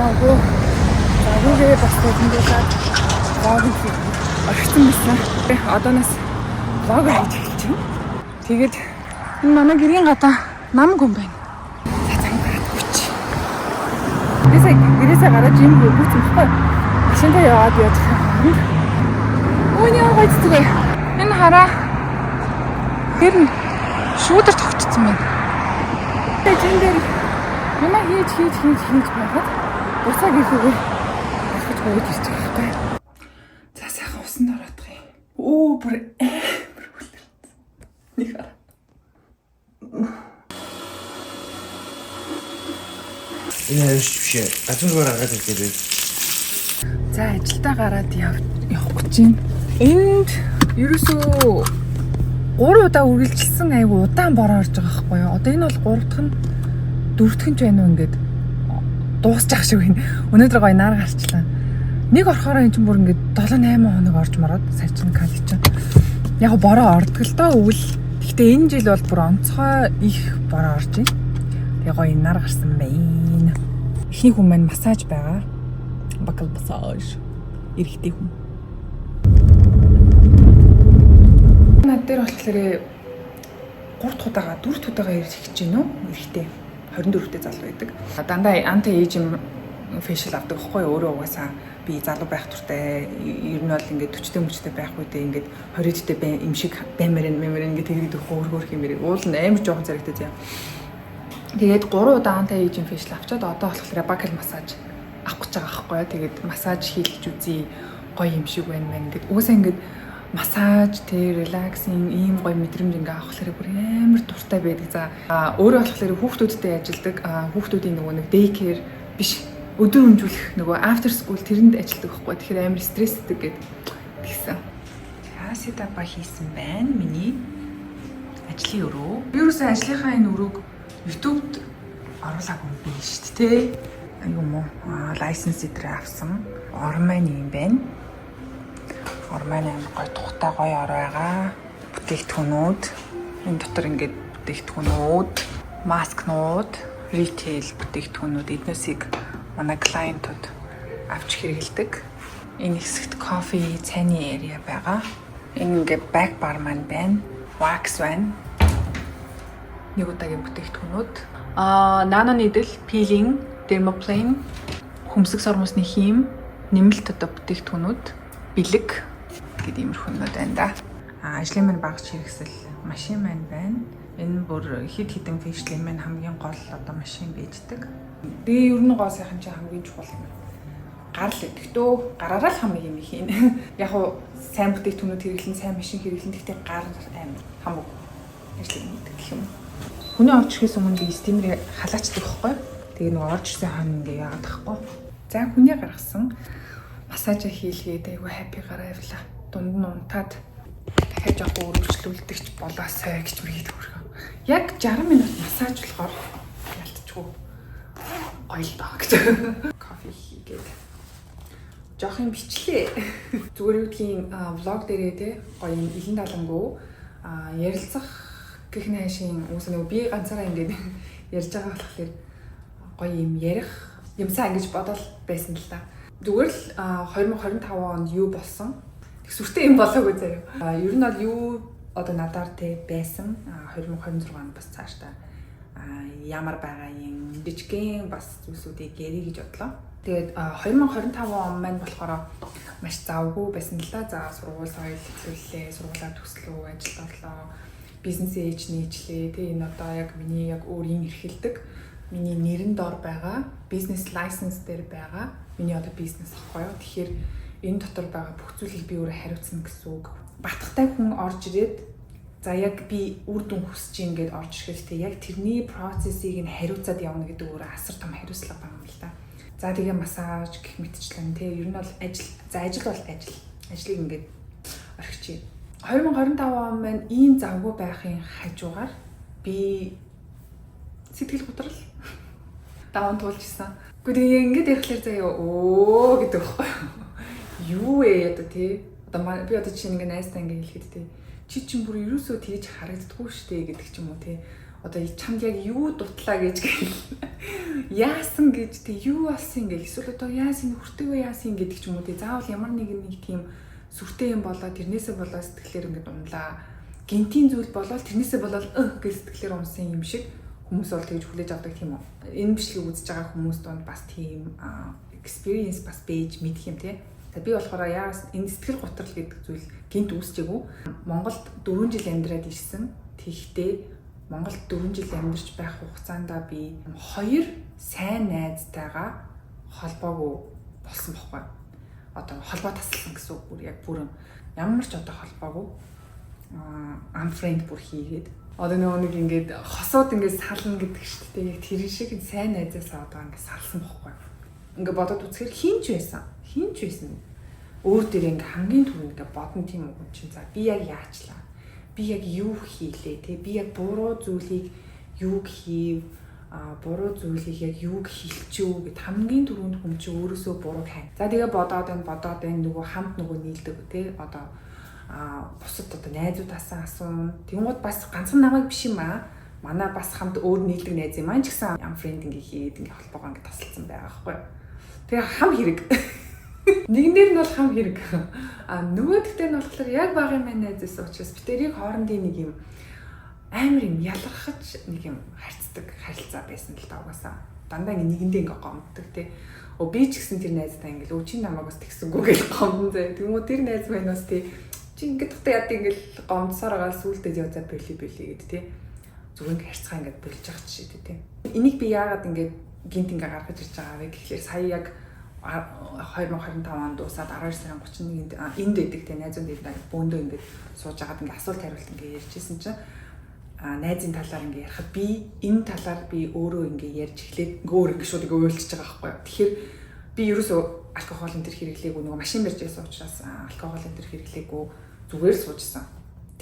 завгүй. Завгүйгээ бас төгөлдүүлээд влог орхисон байсан. Одооноос влог хийж эхэлж байна. Тэгээд энэ манай гэрийн гадаа нам гүн байна. Гэрээсээ гараад юм гүйцэн баггүй. Машинтай яваад явж байгаа. Өөний гойцтой. Энэ хараа. Тэр нь шүүдэр тогтцсон байна. Тэгээд энэ юмаа хийж байгаад буцаа гээхүүгээ ахиж гойж ирж байгаа байхгүй. За сайхан усанд ороодох юм. Оо бүр амар хүлээ. Нэг хараа. Энэ биш. Газар гараад ирдэг. За ажилдаа гараад явах гэж байна. Энд ерөөсөө 3 удаа үргэлжилсэн айгу удаан бороо орж байгаа байхгүй юу. Одоо энэ бол 3 дахь нь 4 дахь нь ч байна уу ингээд дуусчих шиг байна. Өнөөдөр гоё нар гарчлаа. Нэг орохоор энэ ч бүр ингээд 7-8 хоног орж мараад сая чинь кали чинь. Яг бороо ордог л доо өвөл. Гэхдээ энэ жил бол бүр онцгой их бороо орж байна. Тэгээ гоё нар гарсан байна. Эхний хүн маань массаж байгаа. Бакал массаж. Эрэгтэй хүн. Над дээр болохоор 3 дахь удаага 4 дахь удаага ирж эхэлж байна уу? Эрэгтэй. 24-тэй залуу байдаг. Дандаа анти эйжим фэшиал авдаг байхгүй юу? Өөрөө угаасаа би залуу байх туртай ер нь бол ингээд 40-тэй мөчтэй байх үедээ ингээд 20-тэй юм шиг баймарин ингээд тэгээд хөөр хэмэрэг уул нь амар жоохон зэрэгтэй заяа. Тэгээд 3 удаа анти эйжим фэшиал авчаад одоо болохоор бакал массаж авах гэж байгаа байхгүй юу? Тэгээд массаж хийлгэж үзье. Гоё юм шиг байна мэн ингээд угаасаа ингээд массаж релаксинг ийм гоё мэдрэмж ингээ авахлаараа бүр амар дуртай байдаг. За өөрөө болохоор хүүхдүүдтэй ажилладаг. Хүүхдүүдийн нөгөө нэг daycare биш өдөр өмжүүлэх нөгөө after school тэрэнд ажилладаг байхгүй. Тэгэхээр амар стресстэй гэдгийгсэн. Хасида ба хийсэн байна миний ажлын өрөө. Вирусийн ажлынхаа энэ өрөөг YouTube-д оруулаагүй юм биш шүү дээ. Юм уу? License дээр авсан. Ормын юм байна. Ормын амар гоё тухтай гоё ор байгаа. Бүтээгдэхүүнүүд энэ дотор ингээд бүтээгдэхүүнүүд, маскнууд, retail бүтээгдэхүүнүүд эднээсийг манай клиентууд авч хэрэглэдэг. Энэ хэсэгт кофе, цайны area байгаа. Энэ ингээд back bar маань байна. Wax байна. Нэг удаагийн бүтээгдэхүүнүүд. Nano needle, peeling, dermaplane, хөмсг сормосны хийм, нэмэлт одоо бүтээгдэхүүнүүд, бэлэг гэдэг иймэрхүүнүүд байна да. Ажлын маань багц хэрэгсэл машин маань байна. Энэ бүр хид хідэн фэшлийн маань хамгийн гол одоо машин бийждэг. Тэгээ ер нь гоо сайхан чи хамгийн чухал юм. Гарал идэх дөө гараараа л хамгийн юм хийн. Яг уу сайн бүтээгдэхүүнүүд хэрэглэн, сайн машин хэрэглэн гэхдээ гар амар хамаг ажлыг мэддэг гэх юм. Хүний орж ирэхээс өмнө би стимер халаачдаг байхгүй. Тэгээ нэг орж ирсэн хан ингээ яагаад тахгүй. За хүний гаргасан массаж хийлгээд айгу хаппи гараа явлаа. Дунд нь унтаад дахиад жоохон өргөжлүүлдэгч болоосой гэж мэгээд хөргөө. Яг 60 минут массаж болохоор ялтчихгүй. Гоё л даа гэж. Кофе хийгээд. Жоох юм бичлээ. Зүгээр юу гэдгийг влог дээрээ те гоё юм илэн далангуу ярилцах гэх нэшийн үс нэг би ганцаараа ингээд ярьж байгаа болохоор гоё юм ярих юмсаа ингэж бодол байсан л да. Зүгээр л 2025 онд юу болсон? Тэгсүртэй юм болоогүй заяа. Ер нь бол юу одоо надаар те байсан 2026 онд бас цаашдаа ямар байгаа юм жижигхэн бас зүйлсүүдийг ярих гэж бодлоо. Тэгээд 2025 он маань болохоор маш завгүй байсан л да. За сургууль соёл хэвлэлээ, сургуулаа төслөө, ажилд орлоо, бизнес ээж нийтлээ. Тэ энэ одоо яг миний яг өөрийн эрхэлдэг миний нэрэн дор байгаа бизнес лайсенс дээр байгаа миний одоо бизнес ахгүй юу. Тэгэхээр энэ дотор байгаа бүх зүйлийг би өөрөө хариуцна гэсэн үг. Батхтай хүн орж ирээд за яг би үр дүн хүсэж ингээд орж ирэхдээ яг тэрний процессыг нь хариуцаад явна гэдэг өөрөө асар том хариуцлага байна юм л да. За тэгээ массаж гэх мэтчлэн те ер нь бол ажил. За ажил бол ажил. Ажлыг ингээд орхичих. 2025 он маань ийм завгүй байхын хажуугаар би сэтгэл готрол даван туулж исэн. Гэхдээ ингээд ярихлаар заяа өө гэдэг байхгүй юу ээ одоо тий одоо би одоо чинь ингээд найстай ингээд хэлэхэд тий чи чинь бүр ерөөсөө тэгж харагддаггүй штэ гэдэг ч юм уу тий одоо чамд яг юу дутлаа гэж яасан гэж тэг юу болсон гэх эсвэл одоо яасан хүртээгөө яасан гэдэг ч юм уу тэг заавал ямар нэг тийм сүртэй юм болоо тэрнээсээ болоо сэтгэлээр ингээд унлаа гинтийн зүйл болоод тэрнээсээ болоод гэж сэтгэлээр унсан юм шиг хүмүүс бол тэгж хүлээж авдаг тийм үү энэ бичлэгийг үзэж байгаа хүмүүс донд бас тийм experience бас бэж мэдх юм тий би болохоор яас энэ сэтгэл готрол гэдэг зүйл гинт үүсчээгүй Монголд 4 жил амьдраад ирсэн тэгтээ Монголд 4 жил амьдарч байх хугацаанд би 2 сайн найзтайгаа холбоогүй болсон байхгүй. Одоо холбоо тасалсан гэсэн үг бүр яг бүрэн ямар ч одоо холбоогүй unfriend бүр хийгээд одоо нэг ингээд хосууд ингээд сална гэдэг шүү дээ. Яг тэр шиг сайн найзаасаа одоо ингээд салсан байхгүй. Ингээд бодоод үзэхээр хинч байсан. Өөр дээр ингээд хамгийн түрүүнд ингээд бодно тийм үг чинь за би яг яачлаа. Би яг юу хийлээ те би яг буруу зүйлийг юу хийв буруу зүйлийг яг юу хэлчихв гэд хамгийн түрүүнд хүн чи өөрөөсөө буруу хань. За тэгээ бодоод энэ нөгөө хамт нөгөө нийлдэг те одоо бусад одоо найзуудаасаа асуун. Тэнгууд бас ганцхан намайг биш юм аа. Манай бас хамт өөр нийлдэг найз юм аа ч гэсэн unfriend ингээ хийгээд ингээ холбоогоо ингээ тасалсан байгаа байхгүй. Тэгээ хам хэрэг. Нэгнэр нь бол хам хэрэг. Нөгөөдгтээ нь болохоор яг багын маань найзаас учраас би тэрийг хоорондын нэг юм амар юм ялгархаж нэг юм харьцдаг харилцаа байсан л та угаасаа. Дандаа нэгэндээ ингээ гомддог те. Би ч гэсэн тэр найзтай ингээл чи намайг бас тэгсэнгүү гэж гомдсон зэ. Тэгмүү тэр найз маань бас тий чи ингээд тахта яд ингээл гомдсоор байгаа сүултээ явзаа бэли гэд тий. Зүгээр харьцаа ингээд болж байгаа ч тий. Энийг би яагаад ингээд гинт ингээ гаргаж ирж байгаа вэ гэхлээр сая яг 2025 онд дуусаад 12 сарын 31-нд энд байдаг те найзууд дээр бөөндөө ингээд сууж агаад ингээд асуулт хариулт ингээд ярьжсэн чинь найзын талаар ингээд ярихад би энэ талаар би өөрөө ингээд ярьж эхлээд өөр ингээд шууд ингээд уйлчихж байгаа байхгүй. Тэгэхээр би ерөөсөө алкогол энэ төр хэрэглээгүй нөгөө машин барьж байсан учраас алкогол энэ төр хэрэглээгүй зүгээр суужсан.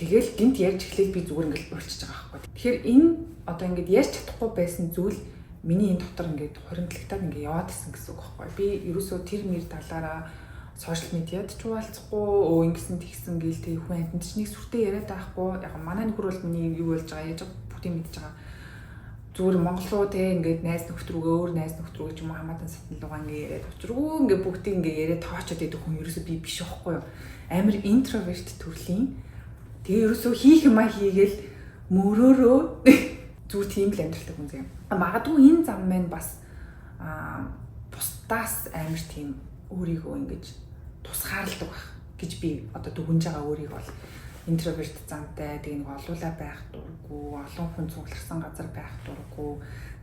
Тэгэл гинт ярьж эхлээд би зүгээр ингээд уйлчихж байгаа байхгүй. Тэгэхээр энэ одоо ингээд ярьж чадахгүй байсан зүйл миний энэ дотор ингээд хуримтлагтаад ингээд яваад исэн гэсэн үг байхгүй. Би ерөөсөө тэр мэр талаараа сошиал медиад ч хуваалцахгүй ингэсэн тэгсэн гээл тэг хүн амтнд ч нэг сүртэй яриад байхгүй. Яг манай нөхөр бол миний юу болж байгаа яаж бүгдийг мэдж байгаа. Зүгээр Монгол руу тэг ингээд найз нөхд рүүгээ өөр найз нөхд рүү ч юм уу хамаатан сатан лугаа ингээд яриад учруу ингээд бүгдийг ингээд яриад тоочод идэх хүн ерөөсөө би биш байхгүй юу. Амар интроверт төрлийн. Тэгээ ерөөсөө хийх юмаа хийгээл мөрөөрөө зүгээр тийм л амьдралтай хүн юм. Магадгүй энэ зам маань бас бусдаас амар тийм өөрийгөө ингэж тусгаарладаг байх гэж би одоо дүгнж байгаа өөрийг бол интроверт замтай тэгээ нэг олуулаа байх дурггүй олон хүн цугларсан газар байх дурггүй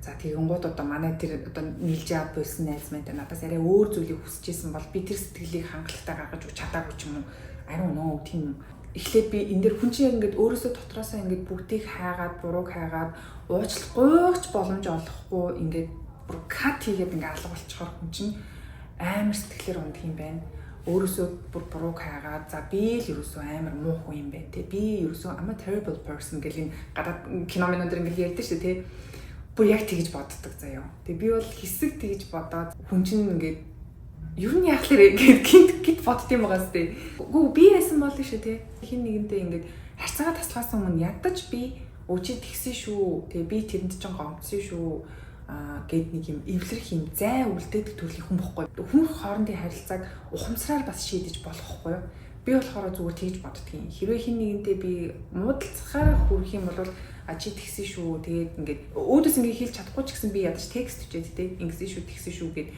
за тэгэнгუთ одоо манай тэр одоо нийлж аваад байсан найз маань надаас арай өөр зүйлийг хүсэж исэн бол би тэр сэтгэлийг хангалттай гаргаж чадаагүй ч юм уу ариун нөө тийм эхлээд би энэ дэр хүн чинь ингээд өөрөөсөө дотроосоо ингээд бүгдийг хайгаад бурууг хайгаад уучлахгүйч боломж олохгүй ингээд бүр кат хийгээд ингээд алга болчихоор хүн чинь амар сэтгэлээр ундах юм байна. Өөрөөсөө бүр бурууг хайгаад за би л ерөөсөө амар муу хүн юм байна те. Би ерөөсөө I'm a terrible person гэх юм гадаад кино минь өндөр ингээд ярьдэн шүү те. Бүр яг тэгж боддог заяа. Тэг би бол хэсэг тэгж бодоод хүн чинь ингээд ер нь яах лээ гинт боддсон байгаа сте. Гүү би яасан бол шүү те. Хин нэгэнтэй ингээд харьцаагаа таслахаас өмнө ядаж би өөчид тэгсэн шүү. Тэгээ би тэрэнд ч гомдсон шүү. Гэд нэг юм эвлэрх юм зай үлдээдэг төрлийн хүн бохгүй. Хүн хоорондын харилцааг ухамсараар бас шийдэж болохгүй. Би болохоор зүгээр тэгж боддгийн. Хэрвээ хин нэгэнтэй би муудалцахаараа хүрэх юм бол чи тэгсэн шүү. Тэгээд ингээд өөдөөс ингээд хэлж чадахгүй ч гэсэн би ядаж текст өчээд те. Ингэсэн шүү, тэгсэн шүү гэд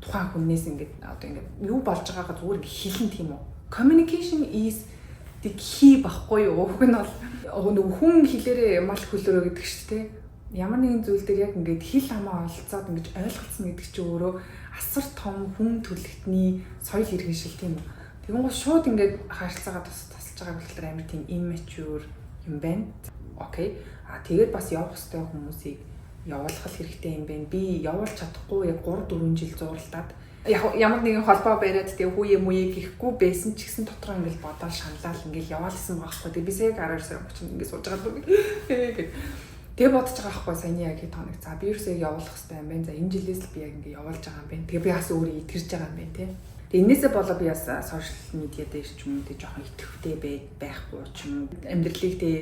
тухайн хүнээс ингээд одоо ингээд юу болж байгаагаа зүгээр хэлэн тийм үү. Communication is the key баггүй юу. Уг нь бол нөгөө хүн хэлээрээ мал хөлөөрөө гэдэг шүү дээ. Ямар нэгэн зүйл дээр яг ингээд хэл хамаа олцоод ингэж ойлголцсон гэдэг чинь өөрөө асар том хүн төрөлхтний соёл иргэншил тийм үү. Тэгэн гоо шууд ингээд харилцаагаа тасалж байгаа болохоор амар тийм immature юм байна. Окей. Тэгээд бас явах ёстой хүмүүсийг явуулах хэрэгтэй юм байна. Би явуулж чадахгүй яг 3-4 жил зурлаад ямар нэгэн холбоо бариад тэгээ хүүе мүе гэхгүй байсан ч гэсэн дотроо ингээл бодоод шаналал ингээл яваалсан байхгүй. Тэгээ би сая 12 сарын 30-нд ингээд сууж байгаа даа гэх. Тэгээ бодож байгаа байхгүй саяны яг хэд хоног. За би ерөөсөө явуулах хэрэгтэй юм байна. За энэ жилээс л би яг ингээд явуулж байгаа юм байна. Тэгээ би бас өөрөө итгэж байгаа юм байна те. Тэгээ энээсээ болоо би бас сошиал медиа дээр ч юм уу тэг жоохон итгэвтэй байхгүй ч юм амьдралыг тэг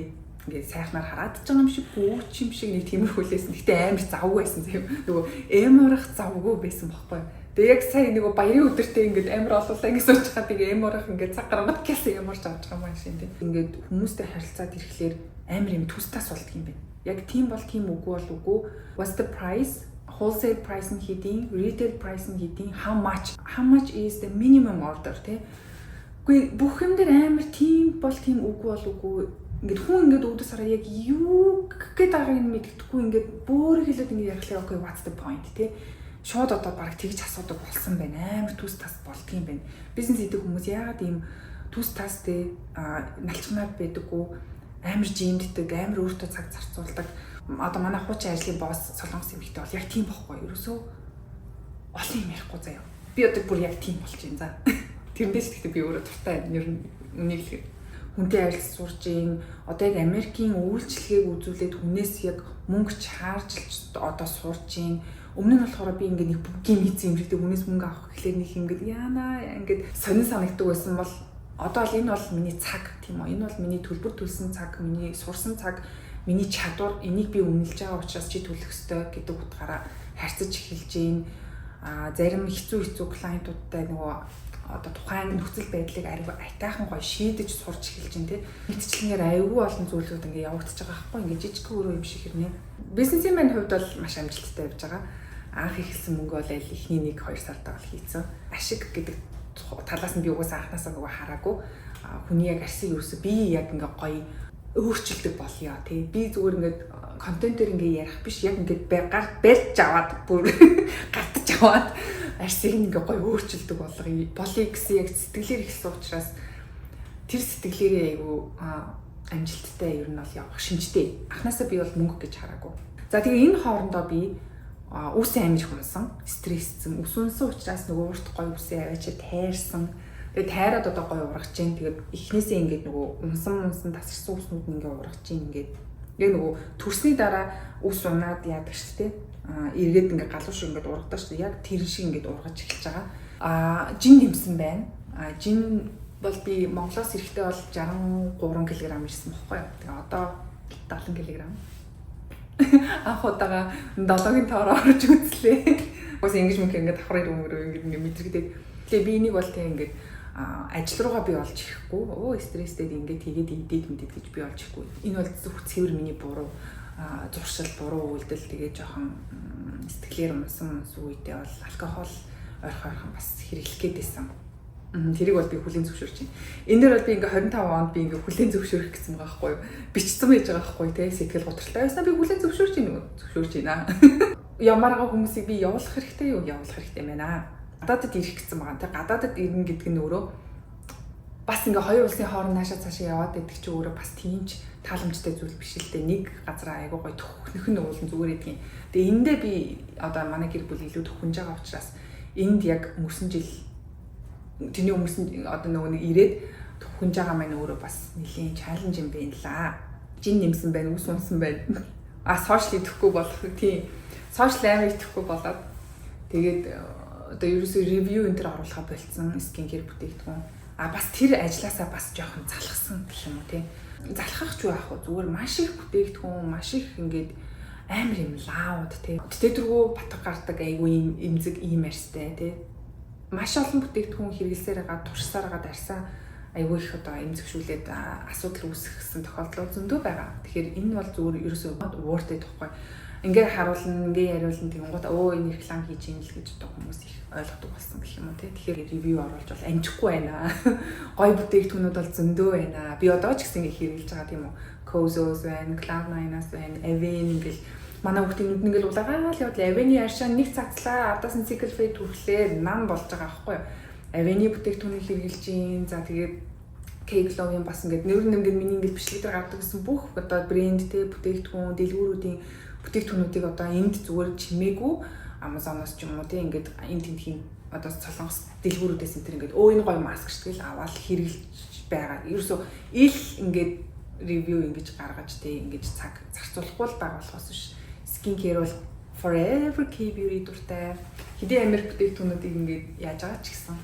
ингээд сайхнаар хараад ч юм шиг бүүч юм шиг нэг тиймэрхүүлсэн. Гэтэ амар завгүй байсан заяа. Нөгөө эморох завгүй байсан байхгүй. Тэгээ яг сая нөгөө баярын өдөртөө ингээд амар олуулаа ингэ сууж хаад тэгээ эморох ингээд цаг гаргад гэсэн эморч авч байгаа юм шиг тийм. Ингээд хүмүүстэй харилцаад ирэхлээр амар юм төстас болдго юм байна. Яг тийм бол тийм үгүй бол үгүй. What's the price? Wholesale price нь хэдийн, retail price нь хэдийн, how much is the minimum order тий. Үгүй бүх юм дээр амар тийм бол тийм үгүй бол үгүй. Ингээд хүн ингээд өвдөс хараа яг юу гэдэг байгааг нь мэддэхгүй ингээд бөөр хэлээд ингээд ярихлаа окей what's the point тий. Шууд одоо баг тэгж асуудаг болсон байна. Амар төс тас болдго юм байна. Бизнес хийдэг хүмүүс яагаад ийм төс тастэй налчмаад байдаггүй, амар жимддэг, амар өөртөө цаг зарцуулдаг. Одоо манай хуучин ажлын босс Солонгос эмэгтэй бол яг тийм бохгүй. Ерөөсөө олон юм ярихгүй заяа. Би одоо бүр яг тийм болж байна. За. Тэрнээс гэхдээ би өөрөө дуртай ер нь үнийг хэлэхэд хүнтэй харилцаж сурж ийн одоо яг Америкийн үйлчлэгийг үзүүлээд хүнээс яг мөнгө чарж одоо сурж ийн. Өмнө нь болохоор би ингээд нэг бүггийн хийсэн юм шиг хүнээс мөнгө авах гэхлээр нэг ингээд яана ингээд сонин санагддаг байсан бол одоо л энэ бол миний цаг тийм үү. Энэ бол миний төлбөр төлсөн цаг, миний сурсан цаг, миний чадвар, энийг би үнэлж байгаа учраас чи төлөх ёстой гэдэг утгаараа харьцаж эхэлж ийн. Зарим хэцүү клиентуудтай нөгөө одоо тухайн нөхцөл байдлыг айтайхан гоё шийдэж сурч эхэлж ин тий. Мэдчлэнээр аюулгүй олон зүйлүүд ингээ явагдаж байгаа байхгүй ингээ жижиг өрөө юм шиг хэрнээ. Бизнесийн маань хувьд бол маш амжилттай явж байгаа. Анх ихэлсэн мөнгө бол эхний 1-2 сартаа бол хийцэн. Ашиг гэдэг талаас нь би угаасаа анханасаа нөгөө хараагүй. Хүний яг арсыг юусе би яг ингээ гоё өөрчилдөг болёо тий. Би зүгээр ингээ контентээр ингээ ярих биш яг ингээ барьж аваад бүр гартаж аваад арсыг ингээ гоё өөрчилдөг болъё гэсэн яг сэтгэлээр ихсэн учраас тэр сэтгэлээрээ айгу амжилттай ер нь бол явах шинжтэй. Анханасаа би бол мөнгө гэж хараагүй. За тэгээ энэ хоорондоо би үсээ амиж хунсан, стрессцэн, үс унсан учраас нөгөө урт гоё үсээ аваач тайрсан. Тэгээд тайраад одоо гоё ургаж чинь тэгээд эхнээсээ ингээд нөгөө унсан тасарсан үснүүд нь ингээд ургаж чинь ингээд яг нөгөө төрсний дараа үс унаад яадаг шүү дээ. Эргээд ингээд галуу шиг ингээд ургадаг шүү дээ. Яг тэр шиг ингээд ургаж эхэлж байгаа. Жин нэмсэн байна. Жин бол би Монголоос ирэхдээ бол 63 кг ирсэн баггүй юу. Тэгээ одоо 70 кг. Анх удаага 7-гийн тоороо орж үзлээ. Бас ингэж мөнгө ингээд давхрын өмөрөө ингээд мэдрэгдээд. Тэгээ би энийг бол тэг ингээд ажил руугаа би олж ирэхгүй. Стресстэй ингээд тэгээд идээд мэдээд гэж би олж ирэхгүй. Энэ бол зөвхөн цэвэр миний буруу зуршил, буруу үйлдэл тэгээд жоохон сэтгэлээр унсан үедээ бол алкогол ойрхон бас хэрэглэх гээд байсан. Тэрийг бол би хүлээн зөвшөөрч байна. Энэ дээр бол би ингээ 25 онд би ингээ хүлээн зөвшөөрөх гэсэн байгаа байхгүй юу? Бичсэн байж байгаа байхгүй тий сэтгэл готролтой байснаа би хүлээн зөвшөөрч байна. Ямаргаа хүмүүсийг би явуулах хэрэгтэй юу? Явуулах хэрэгтэй байна. Гадаадд ирэх гэсэн байгаа. Тэ гадаадд ирнэ гэдэг нь өөрөө бас ингээ хоёр улсын хооронд наашаа цаашаа яваад байдаг чи өөрөө бас тиймч тааламжтай зүйл биш л дээ. Нэг газараа айгуу гоё төхнөх нь уулын зүгээр гэдгийг. Тэгээ эндээ би одоо манай гэр бүл илүү төхөнж байгаа учраас энд яг өнгөрсөн жил тэний өмнөсөн одоо нөгөө нэг ирээд төхөнж байгаа маань өөрөө бас нэлийн чаленж юм байна лаа. Жин нэмсэн байна, үс унсан байна. Сошиал идэхгүй болох тийм. Сошиал амар идэхгүй болоод тэгээд одоо ерөөсөө ревю энэ төр оруулахаа болцсон скин кэр бүтээгдэхүүн. Бас тэр ажилласаа бас жоохон залхсан гэх юм уу тий. Залхах ч яах вэ? Зүгээр маш их бүтээгдэхүүн, маш их ингээд амар юм лаууд тий. Тэтгэргүү батг гардаг айгүй эмзэг ийм арьстай тий. Маш олон бүтээгдэхүүн хэрэглэсээр байгаа, туршсаар байгаа дарсаа айгүй их одоо эмзэгшүүлээд асуудал үүсгэсэн тохиолдол зөндөө байгаа. Тэгэхээр энэ бол зүгээр ерөөсөө ууртай тоххой. Ингээ харуулна, ингээ яриулна тэгэнгუთ энэ реклам хийж юм л гэж одоо хүмүүс их ойлгодог болсон гэх юм уу тий. Тэгэхээр ревю оруулж бол амжихгүй байна. Гой бүтээгдэхүүнүүд бол зөндөө байна. Би одоо ч гэсэн ингээ хэрэглэж байгаа тийм үү. Kozos байна, Cloud9-аас байна, Avene ингээл манай хүүхдийн нүд ингээл улаагаал явал Avene аршаа нэг цагтлаа адаас нь cycle fade түрлээ нам болж байгаа аахгүй юу. Avene бүтээгдэхүүнийг хэрэглэж ийн. За тэгээд K-Glow-ийн бас ингээд нэр нэмгээд миний ингээд бичлэг дээр гардаг гэсэн бүх одоо брэнд те бүтээгдэхүүн, дэлгүүрүүдийн бүтээгдэхүүнүүдийг одоо энд зүгээр чимээгүй Amazon-оос ч юм уу те ингээд энд тентхийн одоо Солонгос дэлгүүрүүдээс энэ ингээд энэ гоё маск шүү тэгэл аваад хэрэглэж байгаа. Ерөөсөө ил ингээд ревю ингэж гаргаж те ингэж цаг зарцуулахгүй л байгаа болохоос биш. Skin care бол forever K-beauty дуртай. Хэдийн Америк бүтээгдэхүүнүүдийг ингээд яаж байгаа ч гэсэн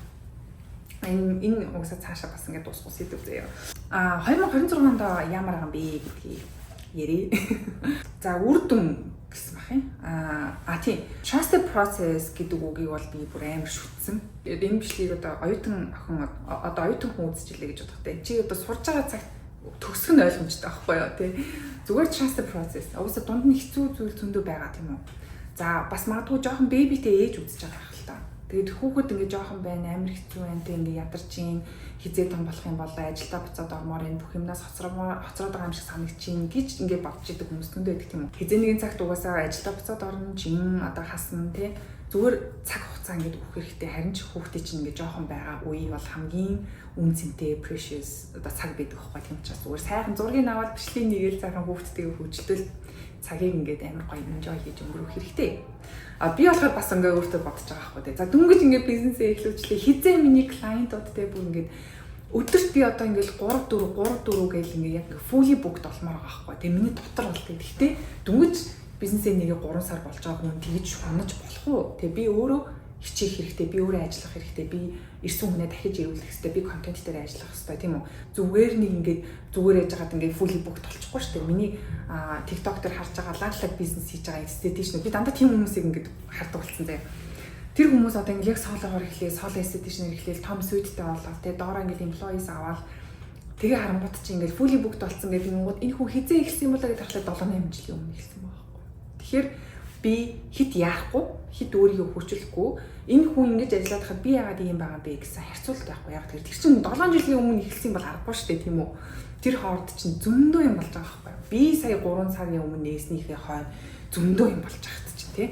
Энэ угсаа цаашаа бас ингээд дуусах сэдв заяа. 2026 онд ямар байгаа юм бэ гэдгийг ярий. За үр дүн гэсэн бах юм. Тийм. Trusted process гэдэг үгийг бол би бүр амар шүтсэн. Энэ бичлэгийг одоо оюутан хүн үзчихлээ гэж бодох те. Чи одоо сурж байгаа цагт төгсгөн ойлгомжтой байхгүй юу тий. Зүгээр trusted process. Угсаа дунд нь хэцүү зүйл зөндөө байгаа тийм үү. За бас магадгүй жоохон бэбитэй ээж үзэж байгаа хэрэг л та. Тэгээд хүүхэд ингээд жоохон байна, амар хэцүү байна тий ингээд ядарч ийн хизээ том болох юм бол ажилдаа буцаад ормоор энэ бүх юмнаас хоцроод байгаа юм шиг санагдчихин гэж ингээд бодож идэг хүмүүс зөндөө байдаг тийм үү. Хизээ нэгэн цагт угаасаа ажилдаа буцаад орно, жин одоо хасна тий. Зүгээр цаг хугацаа ингээд өгөх хэрэгтэй. Харин ч хүүхдээ чинь ингээд жоохон байгаа үе бол хамгийн үн цэнтэй precious одоо цаг байдаг байхгүй тийм учраас зүгээр сайхан зургийг аваад бичлэгийг нэгээл сайхан хүүхдтэйгээ хөвчлөл цагийг ингээд амар гоё enjoy хийж өнгөрөх хэрэгтэй. Би болохоор бас ингээд өөртөө бодож байгаа байхгүй тий. За дөнгөж ингээд бизнесээ эхлүүлжлээ. Хизээ миний клиентуудтай бүр ингээд өдөрт би одоо ингээд 3-4 гээл ингээд яг fully booked болмоор байгаа байхгүй. Тэгээ миний дотор бол тий. Гэхдээ дөнгөж бизнесээ нэгээ 3 сар болж байгаа хүн тэгж унаж болох уу? Тэгээ би өөрөө хичээх хэрэгтэй, би өөрөө ажиллах хэрэгтэй, би ирсэн хүнээ дахиж ирүүлэх хэрэгтэй, би контент дээр ажиллах хэрэгтэй тийм үү? Зүгээр нэг ингээд зүгээр яж хагаад ингээд fully booked болчихгүй шүү дээ. Миний TikTok дээр харж байгаа лаг бизнес хийж байгаа esthetician би дандаа тийм хүмүүсийг ингээд хардаг болсон заяа. Тэр хүмүүс одоо ингээд яг соолоогоор эхлэе, сооло esthetician эхлээл том suite-тэй болоо тий доороо ингээд employees аваад тэгээ харангууд чи ингээд fully booked болсон гэдэг юм уу? Энэ хүн хизээ эхэлсэн юм болоо гэж харахад 7-8 жилийн өмнө эхэлсэн байгаа. Тэгэхээр би хит яахгүй, хит өөрийгөө хүчлэхгүй энэ хүн ингэж ажиллаад хахад би яагаад ийм байгаа бэ гэсэн харьцуулт байхгүй. Яг тэр чинь 7 жилийн өмнө эхэлсэн бол аргагүй шүү дээ тийм үү. Тэр хоорд чинь зөндөө юм болж байгаа байхгүй. Би сая 3 цагийн өмнө нээснийхээ хойно зөндөө юм болж байгаа чинь тий.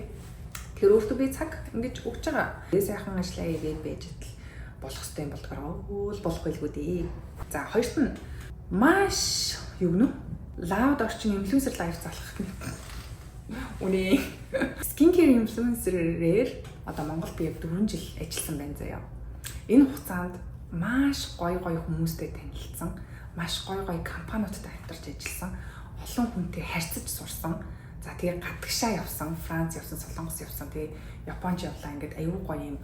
Тэр өөртөө би цаг ингэж өгч байгаа. Тэгээ сайхан ажиллаа хийгээд байж тал болох хэрэгтэй юм болдгоо. Өөл болох байлгүй дээ. За хоёрт нь маш юу гэнэ? Loud орчин influencer live залах гэнэ. Үний skincare influencer-ээр одоо Монгол би 4 жил ажилласан байна заяа. Энэ хугацаанд маш гоё хүмүүстэй танилцсан, маш гоё компаниудтай хамтарч ажилласан, олон хүнтэй харьцаж сурсан. За тэгээ гадагшаа явсан, Франц явсан, Солонгос явсан, тэгээ Японд явлаа ингээд аюу гоё юм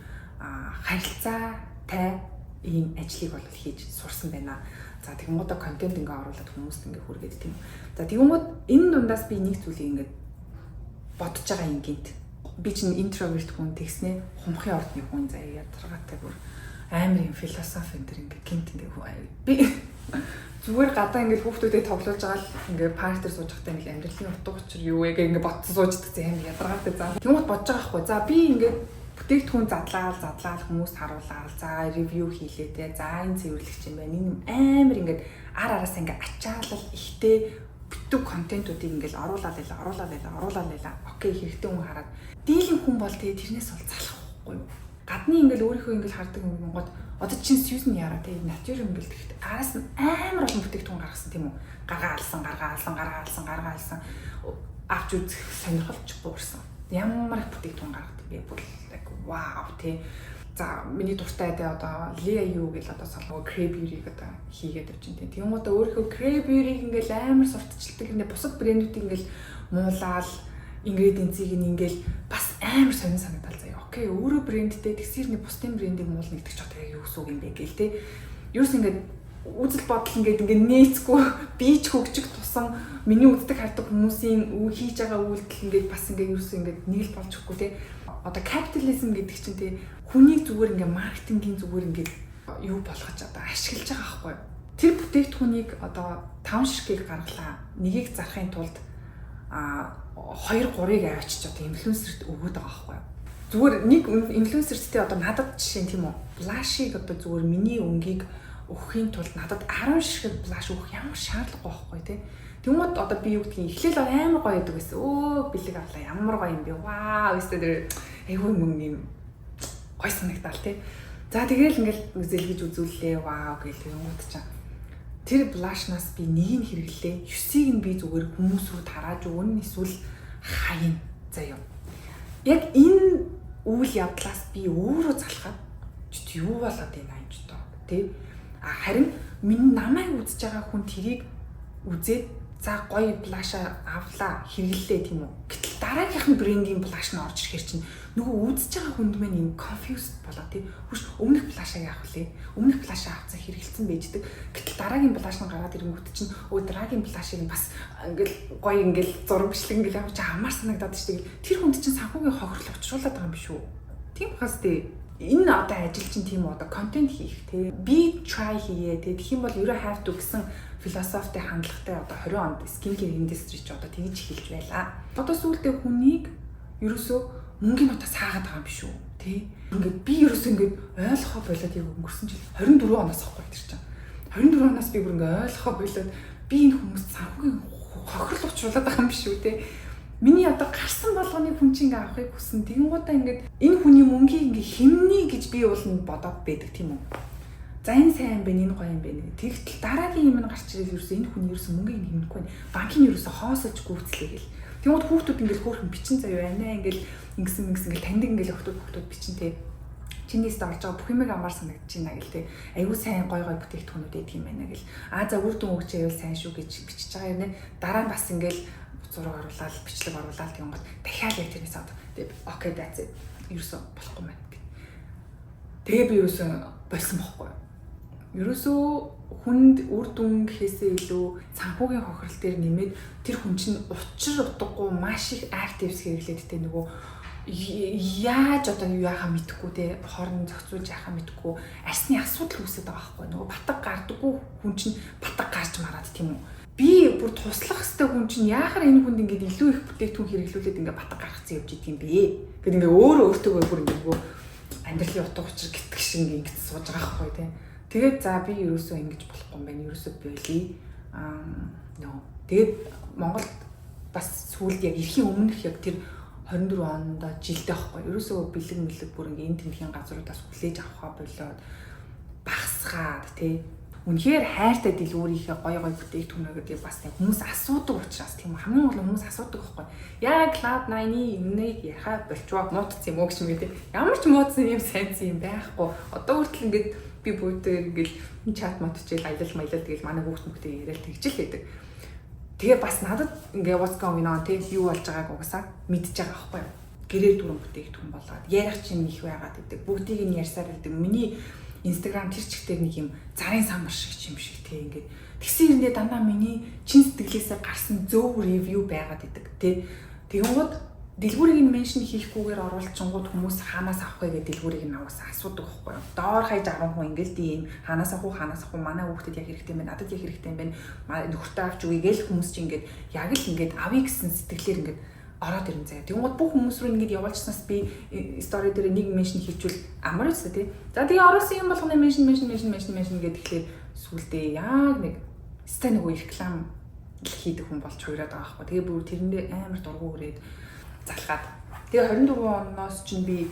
харилцаатай ийм ажлыг бол хийж сурсан байна. За тэгмүүдээ контент ингээ оруулаад хүмүүст ингээ хүргээд тийм. За тэгмүүд энэ дундаас би нэг зүйлийг ингээ бодож байгаа юм гинт. Би чинь introvert хүн тэгснэ хумхын ордны хүн заяа ядаргаатай бүр амар юм философи энэ төр ингээ гинт ингээ би зүгээр гадаа ингээ хүүхдүүдэд тоглож байгаа л ингээ парктер сууж байхдаа нэг амьдралын утга учир юу вэ гэх ингээ ботсон сууждаг зэ амар ядаргаатай за. Тэгмүүд бодож байгаа хгүй. За би ингээ бүтээгдэхүүн задлаа хүмүүст харуулаа. За ревю хийлээ те. За энэ цэвэрлэгч юм байна. Энэ амар ингээ араас ингээ ачаалал ихтэй битүү контентуудыг ингээл оруулаад байла. Окей хэрэгтэй хүн хараад дийлэн хүн бол тэгээ тэрнээс бол залахгүй юу. Гадны ингээл өөрийнхөө ингээл хардаг хүн Монгод одоо чинь Susan Yara тэгээ натур ингээл тэгт араас нь амар олон бүтээгдэхүүн гаргасан тийм үү. Гаргаалсан авч үзэх сонирхолч буурсан. Ямар их бүтээгдэхүүн гаргадаг бэ бүр яг вау тий. За миний дуртай дэ одоо Lea юу гэл одоо солоо Cray Beauty-г одоо хийгээд явж байна. Тийм одоо өөрийнхөө Cray Beauty-г ингээл амар сурталчилдаг нэ бусад брэндүүдийг ингээл муулаад ингредиенцийг ингээл бас амар сонир санагдал заяа. Окей, өөрөө брэндтэй тэгсэрний бусдын брендийг муулна гэдэг ч одоо яг юу гэсэн үг юм бэ гээл те. Юус ингээд үзэл бодол ингээд нээцгүй би ч хөгжих тусам миний үздэг хардаг хүмүүсийн хийж байгаа үйлдэл ингээд бас ингээд юус ингээд нэг л болж өгөхгүй те. Одоо капитализм гэдэг чинь те хүнийг зүгээр ингээ маркетингийн зүгээр ингээ юу болгож одоо ашиглаж байгаа байхгүй. Тэр бүтээгдэхүүнийг одоо 5 ширхгийг гаргалаа. Нэгийг зарахын тулд 2-3-ыг авчиж одоо инфлюенсерт өгөөд байгаа байхгүй. Зүгээр нэг инфлюенсертэй одоо надад жишээ тийм үү. Блашиг одоо зүгээр миний өнгийг өгөхийн тулд надад 10 ширхэг блаш өгөх ямар шаардлагагүй байхгүй тий. Тэгмээд одоо би юу гэдгийг эхлээл амар гоё байдаг байсан. Өө бэлэг авлаа ямар гоё юм бэ. Вау өстө тэр айгүй юм гой санагдал тий. За тэгэл ингээл зэлгэж үзүүллээ. Вау гэл юмуд чаа. Тэр блашнаас би нэг нь хэрэглээ. 9-ийг нь би зүгээр хүмүүс рүү тарааж өгнө эсвэл хаяна заяа. Яг энэ үйл явдлаас би өөрөө залхаад ч юу болоод юм аа ч тоо тий. Харин миний намайг үзэж байгаа хүн тэрийг үзээд За гоё блаша авлаа, хэрэглээ тийм үү. Гэтэл дараагийнх нь брендийн блаш нь орж ирэхээр чинь нөгөө үзэж байгаа хүнд маань юм confused болоо тий. Хүч өмнөх блашаа яах вэ? Өмнөх блашаа авцаа хэрэгэлсэн байждаг. Гэтэл дараагийн блаш нь гараад ирэнгүүт чинь дараагийн блашийг бас ингээл гоё ингээл зураг бичлэг ингээл явж амаар санагдаад шүү дээ. Тэр хүнд чинь санхүүгийн хохирол учруулад байгаа юм биш үү? Тийм хас тий. Энэ одоо ажил чинь тийм одоо контент хийх тий. Би try хийе тий. Тэгэх юм бол you have to гэсэн философитой хандлагатай одоо 20 онд skincare industry ч одоо тэгж эхэлж байлаа. Одоо сүүлдээ хүнийг ерөөсөө мөнгөний утаа саагаад байгаа юм биш үү? Тэ? Ингээд би ерөөсөө ингээд ойлгохоо болоод яг өнгөрсөн жил 24 оноос авахгүй тэр чинь. 24 оноос би бүр ингээд ойлгохоо болоод би энэ хүмүүст санхүүгийн хохирол учруулад байгаа юм биш үү те? Миний одоо гарсан болгоны хүн чинь ингээд авахыг хүсэн. Тэгэнгუутаа ингээд энэ хүний мөнгийг ингээд хэмнэ гэж би уулна бодоод байдаг тийм үү? За энэ сайн байна, энэ гоё юм байна. Тэгтэл дараагийн юм нь гарч ирэл ерөөсөө энэ хүн ерөөсөө мөнгөийг хэмнэхгүй байна. Банкны ерөөсөө хоосолж гүйцлээ гэл. Тэгмээд хүүхдүүд ингээл хөөрхөн бичин заяа байна ингээл ингэсэн ингээл таньдаг ингээл хүүхдүүд бичинтэй. Чинээс олж байгаа бүх юмыг амар санагдаж байна гэл те. Айгуу сайн гоё бүтээгдэхүүнүүд өгдөг юм байна гэл. За үр дүн өгч байвал сайн шүү гэж бичиж байгаа юм. Дараа нь бас ингээл зураг оруулаад бичлэг оруулаад тийм гол дахиад яг тэрнээс аваад тэгээ окей that's it. Ерөөсөө болохгүй байна гэх. Тэгээ би ерөөсөө болсон бохгүй. Ерөөсөө хүнд үр дүн гэхээсээ илүү санхүүгийн хохирол дээр нэмээд тэр хүн чинь учир утгагүй маш их активс хэрэглээдтэй нөгөө яаж одоо юу яхаа мэдхгүй те хооронд зохицуулж яхаа мэдхгүй арсны асуудал үүсээд байгаа байхгүй нөгөө батг гардаггүй хүн чинь батг гарч мараад тийм үү би бүр туслах хэвээр хүн чинь яахаар энэ хүнд ингээд илүү их бүтээгдэхүүн хэрэглүүлээд ингээд батг гаргацсан явж идэг юм бэ гэд ингээд өөртөө бүр ингээд нөгөө амьдралын утга учир гитг шиг ингээд сууж байгаа байхгүй те тэгээд за би ерөөсөө ингэж болохгүй юм байна. Ерөөсөө болий. Тэгээд Монголд бас сүүлд яг эрхийн өмнөх яг тэр 24 онд жилдээ байхгүй. Ерөөсөө бэлэг мэлэг бүр ингээ энэ тэмдгийн газруудаас хүлээж авахаа болоод багсгаад тий. Үнэхээр хайртай дэлгүүрийнхээ гоё бүтээгдэхүүнээ бас хүмүүс асуудаг учраас тийм хамгийн гол хүмүүс асуудаг байхгүй. Яг Cloud9-ийн юмныг яхаа болчваа муудсан юм уу гэж юм гэдэг. Ямар ч муудсан юм сайнсан юм байхгүй. Одоо хүртэл ингээд би бүгдээ ингээл чат мод хичээл аялал маялал тэгэл манай хүүхд мөхтэй яриад тэгжил байдаг. Тэгээ бас надад ингээ what's going on тий юу болж байгааг угсаа мэдж байгаа байхгүй юу. Гэрээр дүрэн бүтээгдэхүүн болоод ярих чинь их байгаад идэг. Бүгдийг нь ярьсаар идэг. Миний Instagram тэр чигтэр нэг юм зарын самбар шиг юм шиг тий ингээд тэгсэн хэрэндээ дандаа миний чин сэтгэлээсээ гарсан зөв ревю байгаад идэг тий. Тэгэнгүүт дэлгүүрийг нь меншн хийхгүйгээр оруулчингууд хүмүүс хаанаас авах вэ гэдэг дэлгүүрийг нь аваасаа асуудаг байхгүй юу. Доор хаяж 10 хүн ингээл тийм хаанаас авах манай хүүхдэд яг хэрэгтэй юм байна. Надад яг хэрэгтэй юм байна. Нөхөртөө авч үгүй гээл хүмүүс чинь ингээд яг л ингээд авъя гэсэн сэтгэлээр ингээд ороод ирэн заяа. Тэгэнгүүт бүх хүмүүс рүү ингээд явуулчихснаас би стори дээр нэг меншн хийчихвэл амар үсэ тий. За тэгээ оруулсан юм болгоны меншн гэдэг тэгэхээр сүулдээ яг нэг стан нөгөө реклам хийдэг хүн болж хуураад байгаа байхгүй. Тэгээ бүр тэрэндээ амар дургу өрөөд залгаад. Тэгээ 24 оноос чинь би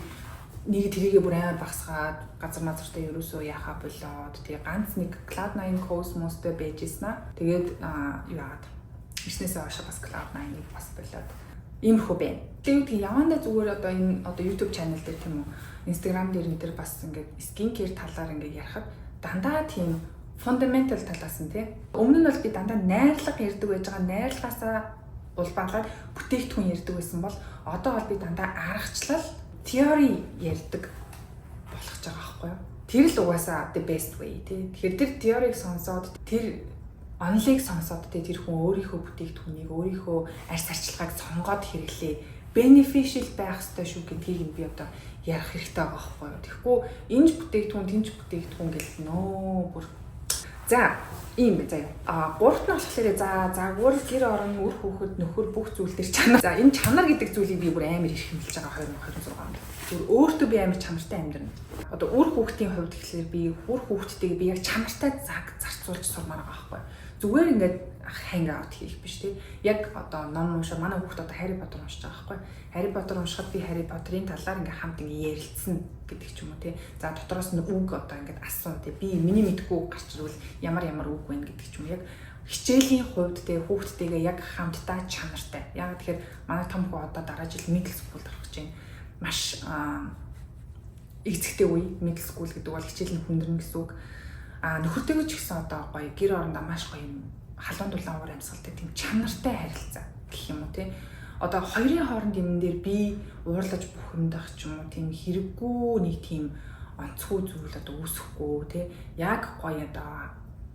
нэг тэрийгээ бүр амар багсгаад газар мазартай ерөөсөө яхаа болоод тэгээ ганц нэг Cloud9 Cosmos-тэй байжсна. Тэгээд юу яагаад бизнесээ хойш бас Cloud9-ыг бас болоод иймэрхүү байна. Тэгээд явандаа зүгээр одоо энэ одоо YouTube channel дээр тийм үү Instagram дээр энэ төр бас ингээд skincare талаар ингээд ярихад дандаа тийм fundamental талаас нь тий. Өмнө нь бол би дандаа найрлага ярьдаг байж байгаа найрлагаасаа улбаалаад бүтээгдэхүүн ярьдаг байсан бол одоо бол би дандаа аргачлал theory ярьдаг болгож байгаа байхгүй юу. Тэр л угаасаа the best way тий. Тэгэхээр тэр theory-г сонсоод тэр онлыг сонсоод тэр хүн өөрийнхөө бүтээгдэхүүнийг өөрийнхөө арьс арчилгааг сонгоод хэрэглээ. Beneficial байх ёстой шүү гэдгийг би одоо ярих хэрэгтэй байгаа байхгүй юу. Тэгэхгүй энэ бүтээгдэхүүн тэнц бүтээгдэхүүн гэл нөө бүр за ийм бэ заяа. Гуравт нь болохоор загвар гэр орон үр хүүхэд нөхөр бүх зүйл дээр чанар. За энэ чанар гэдэг зүйлийг би бүр амар их хэмжилж байгаа 2026 онд. Зүгээр өөртөө би амар чанартай амьдрна. Одоо үр хүүхдийн хувьд гэхлээр би үр хүүхдтэйг би яг чанартай зарцуулж сурмаар байгаа байхгүй. Зүгээр ингээд hang out хийх биш тий. Яг одоо ном уншаа манай хүүхд одоо Harry Potter уншиж байгаа байхгүй. Harry Potter уншихад би Harry Potter-ийн талаар ингээд хамт ингээд ярилцсан гэдэг ч юм уу тий. За дотроос нь үг одоо ингээд асуун тий. Би миний мэдгүй гарч ирвэл ямар үг байна гэдэг ч юм уу. Яг хичээлийн хувьд тий хүүхдтэйгээ яг хамтдаа чанартай. Яг тэгэхээр манай том хүү одоо дараа жил middle school орох гэж байна. Маш эцэгтэй үе middle school гэдэг бол хичээл нь хүндэрнэ гэсэн үг. Нөхөртэйгээ ч гэсэн одоо гоё гэр орондоо маш гоё юм халуун дулаан уур амьсгалтай тийм чанартай харилцаа гэх юм уу тий. Одоо хоёрын хооронд юм дээр би уурлаж бухимдах ч юм уу тийм хэрэггүй нэг тийм онцгой зүйл одоо үүсэхгүй тий. Яг гоё одоо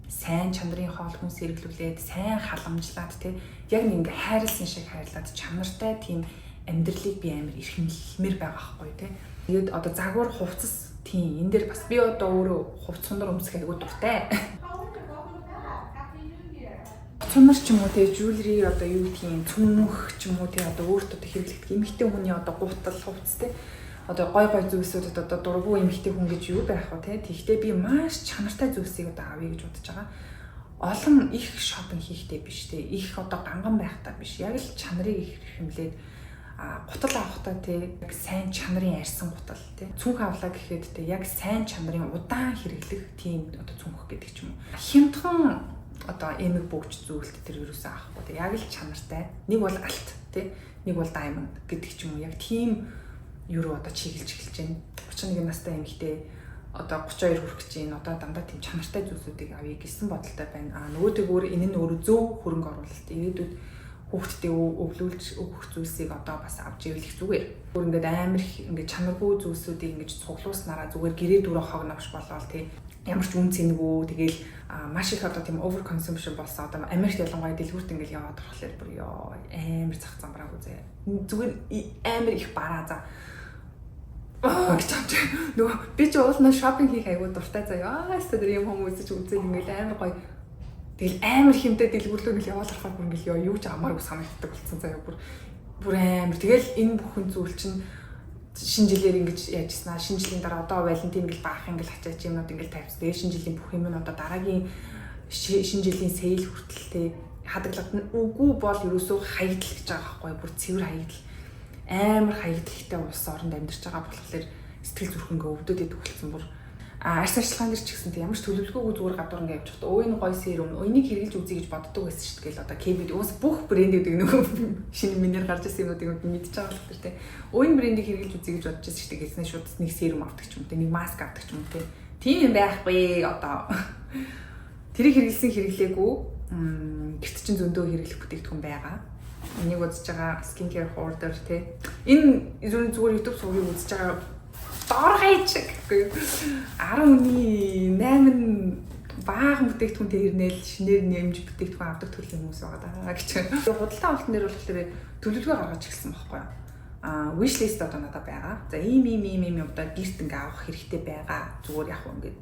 сайн чанарын хоол хүн сэргэлүүлээд сайн халамжлаад тий. Яг нэг ингээ хайрлсан шиг хайрлаад чанартай тийм амьдралыг би амар эрхэмлэмээр байгаа хгүй тий. Тэгээд одоо загвар хувцас тийм энэ дээр бас би одоо өөрөө хувц сундар өмсөх айгуу дуртай. Цунар ч юм уу тий жуулери одоо юу гэх юм цүнх ч юм уу тий одоо өөртөө хэрэглэгдэх эмэгтэй хүний одоо гутал хувцас тий одоо гой зүйлсүүдэд одоо дурггүй эмэгтэй хүн гэж юу байх вэ тий. Тэгвэл би маш чанартай зүйлсийг одоо авъя гэж бодож байгаа. Олон их шопинг хийхтэй биш тий. Их одоо ганган байхтай биш. Яг л чанарыг их хэмлээд гутал авахтаа тий яг сайн чанарын арьсан гутал тий. Цүнх авлаа гэхэд тий яг сайн чанарын удаан хэрэглэх тийм одоо цүнх гэдэг ч юм уу. Хямдхан одоо эмэг бөгч зүйлт тэр юусэн авахгүй тий. Яг л чанартай. Нэг бол алт тий. Нэг бол diamond гэдэг ч юм уу. Яг тийм юу одоо чиглэж эхэлж байна. 31 настай эмэгтэй одоо 32 хүрэх гэж байна. Одоо дандаа тийм чанартай зүйлсүүдийг авъя гэсэн бодолтой байна. Нөгөөдөөр энэ нь өөрөө зөв хөрөнгө оруулалт. Ирээдүйд хүүхдтэй өвлүүлж өгөх зүйлсийг одоо бас авч ивэл их зүгээр. Өөр ингээд амар их ингээд чанаргүй зүйлсүүдийг ингээд цуглууснараа зүгээр гэрээ дөрөө хогномш болоод тий ямар ч үн цэнэгүй тэгэл маш их одоо тийм over consumption болсон. Одоо Америкт ялангуяа дэлгүүрт ингээд яваад болохоор бүр ёо амар зах замбрааг үзээ. Зүгээр амар их бараа за. Нөгөө би ч уулнаа шопинг хийх айгуу дуртай заяа. Эсвэл юм хүмүүс ч үзээд ингээд амар гоё. Тэгэл амар хэмтэй дэлгүүрлөө ингээл яваад харахад бүр ингээл юу ч амааргүй санагддаг болсон заяа бүр амар. Тэгэл энэ бүхэн зүйл чинь шинэ жилээр ингэж яажснаа. Шинэ жилийн дараа одоо Валентин ингээл баах ингээл ачаач юмнууд ингээл тавьсан. Тэгээ шинэ жилийн бүх юм нь одоо дараагийн шинэ жилийн сейл хүртэлтэй хадгалаад нь үгүй бол ерөөсөө хаягдл гэж байгаа байхгүй бүр цэвэр хаягдл. Амар хаягдлахтай улс оронд амьдарч байгаа болохоор сэтгэл зүрхэнгөө өвдөд идэх болсон бүр арьс ажиллагаан дээр ч гэсэн тийм ямар ч төлөвлөгөөгүй зүгээр гадуур ингээд явж байхдаа ууйн гой серум ууйныг хэрэглэж үзье гэж боддог байсан шүү дээ. Тэгэл одоо Кэбид уус бүх брэндүүд нөгөө шинэ минер гарч ирсэн юмнуудыг мэдчихэж байгаа болохоор тийм ууйн брендийг хэрэглэж үзье гэж бодож байсан шүү дээ. Гэснээр шууд нэг серум авдаг ч юм уу тийм нэг маск авдаг ч юм уу тийм юм байхгүй одоо тэрийг хэрэглэсэн хэрэглээгүй гэрт чинь зөндөө хэрэглэх бүтээгдэхүүн байгаа. Энийг үзэж байгаа skincare hoarder тийм энэ зүгээр YouTube сувгийг үзэж байгаа доргойч гэхгүй 10-ны 8 баахан бүтээгдэхүүнтэй ирнээл шинээр нэмж бүтээгдэхүүн авдаг төрлийн хүмүүс байгаа даа гэж. Худалдаа авалтан дээр болохоор төлөвлөгөө гаргаж ирсэн байхгүй юу? Wish list одоо надад байгаа. За ийм одоо гэрт ингээ авах хэрэгтэй байгаа. Зүгээр яг ингээд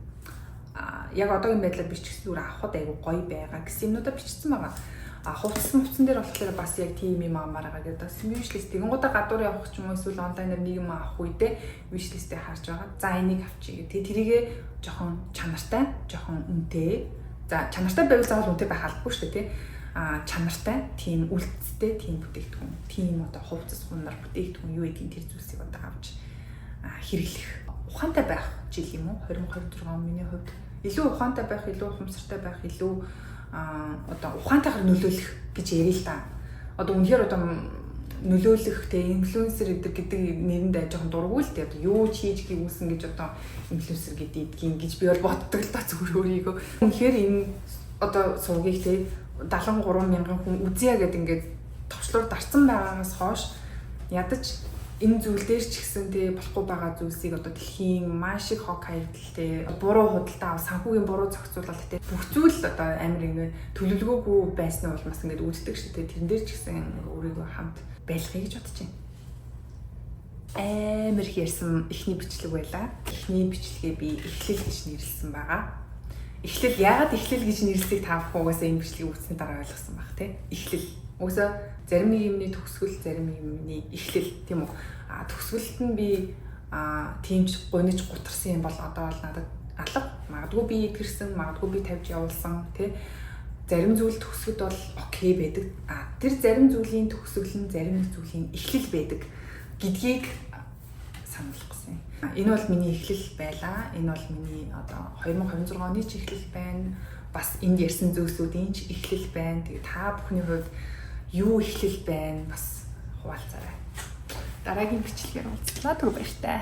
яг одоогийн байдлаар би ч гэсэн зүгээр авахд айгүй гоё байгаа гэсэн юмнуудаа бичсэн байгаа. Хувцсан дээр болохоор бас яг тийм юм аамаар байгаа гэдэг. Бас wish list тэгэнгүүтээ гадуур явах ч юм уу эсвэл онлайнаар нэг юм авах үедээ wish list-ийг харж байгаа. За энийг авчиг. Тэрийгээ жоохон чанартай, жоохон үнэтэй. За чанартай байвал заавал үнэтэй байх албагүй шүү дээ, тий. Чанартай, тийм үлдцтэй, тийм бүтээгдэхүүн, тийм одоо хувцас хунар бүтээгдэхүүн юу гэдгийг тэр зүйлсийг одоо авч хэрэглэх. Ухаантай байх жил юм уу? 2026 миний хувьд илүү ухаантай байх, илүү ухамсартай байх, илүү одоо ухаантайгаар нөлөөлөх гэж ярил л да. Одоо үнэхээр одоо нөлөөлөх те инфлюенсер гэдэг нэрэнд жоохон дургүй л те. Одоо юу ч хийж гүйсэн гэж одоо инфлюенсер гэдгийг гэж би бол боддог л та зүгээр өөрийгөө. Үнэхээр энэ одоо сувгийг те 73 мянган хүн үзье гэдэг ингээд товчлуур дарсан байгаагаас хойш ядаж энэ зүйл дээр ч гэсэн тий болохгүй байгаа зүйлсийг одоо дэлхийн маш их хог хаягдaltaй буруу худалдаа санхүүгийн буруу зохицуулалт тий бүх зүйл одоо амар ингэ төлөвлөгөөгүй байсан нь бол бас ингэ үүддэг шүү дээ. Тэрэн дээр ч гэсэн өөрийгөө хамт байлгая гэж бодож байна. Амар их ярьсан эхний бичлэг байла. Эхний бичлэгээ би эхлэл гэж нэрлсэн байгаа. Эхлэл яагаад эхлэл гэж нэрлэхийг та бүхэн угаасаа энэ бичлэгийг үзсний дараа ойлгосон баг тий. Эхлэл угсаа зарим нэг юмны төгсгөл, зарим юмны эхлэл тийм үү. Төгсгөлд нь би тиймч гуниж гутарсан юм бол одоо бол надад алга. Магадгүй би идгэрсэн, магадгүй би тавьж явуулсан тий. Зарим зүйл төгсгөд бол окей байдаг. Тэр зарим зүйлийн төгсгөл нь зарим нэг зүйлийн эхлэл байдаг гэдгийг сануулах гэсэн. Энэ бол миний эхлэл байлаа. Энэ бол миний одоо 2026 оны ч эхлэл байна. Бас энд ярьсан зүйлсүүдийн ч эхлэл байна. Тэгээ та бүхний хувьд юу эхлэл байна бас хуваалцаарай. Дараагийн бичлэгээр уулзлаа. Түр баяртай.